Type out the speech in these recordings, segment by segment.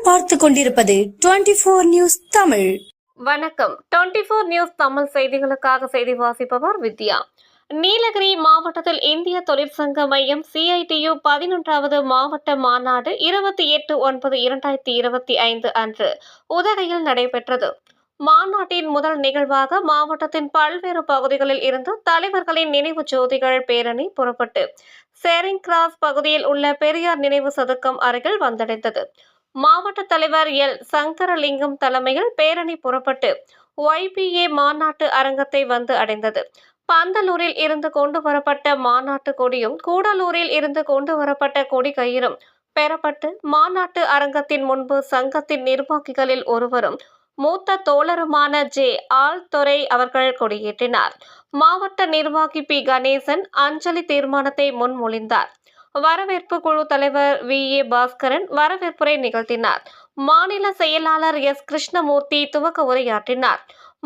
பார்த்து கொண்டிருப்பது 24 நியூஸ் தமிழ். வணக்கம். 24 நியூஸ் தமிழ் செய்திகளுக்காக செய்தி வாசிப்பவர் வித்யா. நீலகிரி மாவட்டத்தில் இந்திய தொழிற்சங்க மையம் CITU 11வது மாவட்ட மாநாடு 28/9/2025 அன்று உதகையில் நடைபெற்றது. மாநாட்டின் முதல் நிகழ்வாக மாவட்டத்தின் பல்வேறு பகுதிகளில் இருந்து தலைவர்களின் நினைவு ஜோதிகள் பேரணி புறப்பட்டு சேரிங் கிராஸ் பகுதியில் உள்ள பெரியார் நினைவு சதுக்கம் அருகில் வந்தடைந்தது. மாவட்ட தலைவர் எல் சங்கரலிங்கம் தலைமையில் பேரணி புறப்பட்டு YPA மாநாட்டு அரங்கத்தை வந்து அடைந்தது. பந்தலூரில் இருந்து கொண்டு வரப்பட்ட மாநாட்டு கொடியும் கூடலூரில் இருந்து கொண்டு வரப்பட்ட கொடி கயிறும் பெறப்பட்டு மாநாட்டு அரங்கத்தின் முன்பு சங்கத்தின் நிர்வாகிகளில் ஒருவரும் மூத்த தோழருமான ஆழ்துறை அவர்கள் கொடியேற்றினார். மாவட்ட நிர்வாகி P கணேசன் அஞ்சலி தீர்மானத்தை முன்மொழிந்தார். வரவேற்பு குழு தலைவர் VA பாஸ்கரன் வரவேற்புரை நிகழ்த்தினார். மாநில செயலாளர் S கிருஷ்ணமூர்த்தி துவக்க உரையாற்றினார்.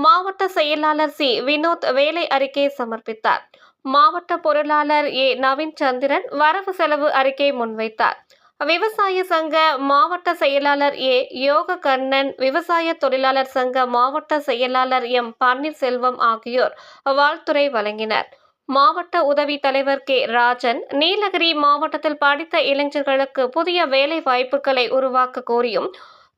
மாவட்ட செயலாளர் C வினோத் வேலை அறிக்கை சமர்ப்பித்தார். மாவட்ட பொருளாளர் A நவீன் சந்திரன் வரவு செலவு அறிக்கை முன்வைத்தார். விவசாய சங்க மாவட்ட செயலாளர் A யோக கண்ணன், விவசாய தொழிலாளர் சங்க மாவட்ட செயலாளர் M பன்னீர்செல்வம் ஆகியோர் வாழ்த்துரை வழங்கினர். மாவட்ட உதவி தலைவர் K ராஜன் நீலகிரி மாவட்டத்தில் படித்த இளைஞர்களுக்கு புதிய வேலை வாய்ப்புகளை உருவாக்க கோரியும்,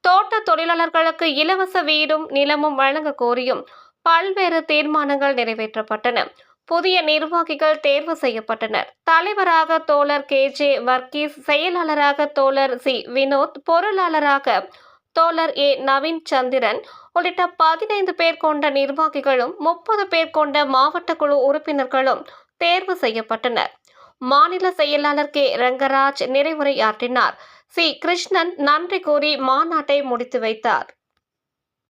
தோட்ட தொழிலாளர்களுக்கு இலவச வீடும் நிலமும் வழங்க கோரியும் பல்வேறு தீர்மானங்கள் நிறைவேற்றப்பட்டன. புதிய நிர்வாகிகள் தேர்வு செய்யப்பட்டனர். தலைவராக தோழர் KJ வர்கீஸ், செயலாளராக தோழர் C வினோத், பொருளாளராக தோழர் A நவீன் சந்திரன் உள்ளிட்ட 15 பேர் கொண்ட நிர்வாகிகளும் 30 பேர் கொண்ட மாவட்ட குழு உறுப்பினர்களும் தேர்வு செய்யப்பட்டனர். மாநில செயலாளர் K ரங்கராஜ் நிறைவுரையாற்றினார். C கிருஷ்ணன் நன்றி கூறி மாநாட்டை முடித்து வைத்தார்.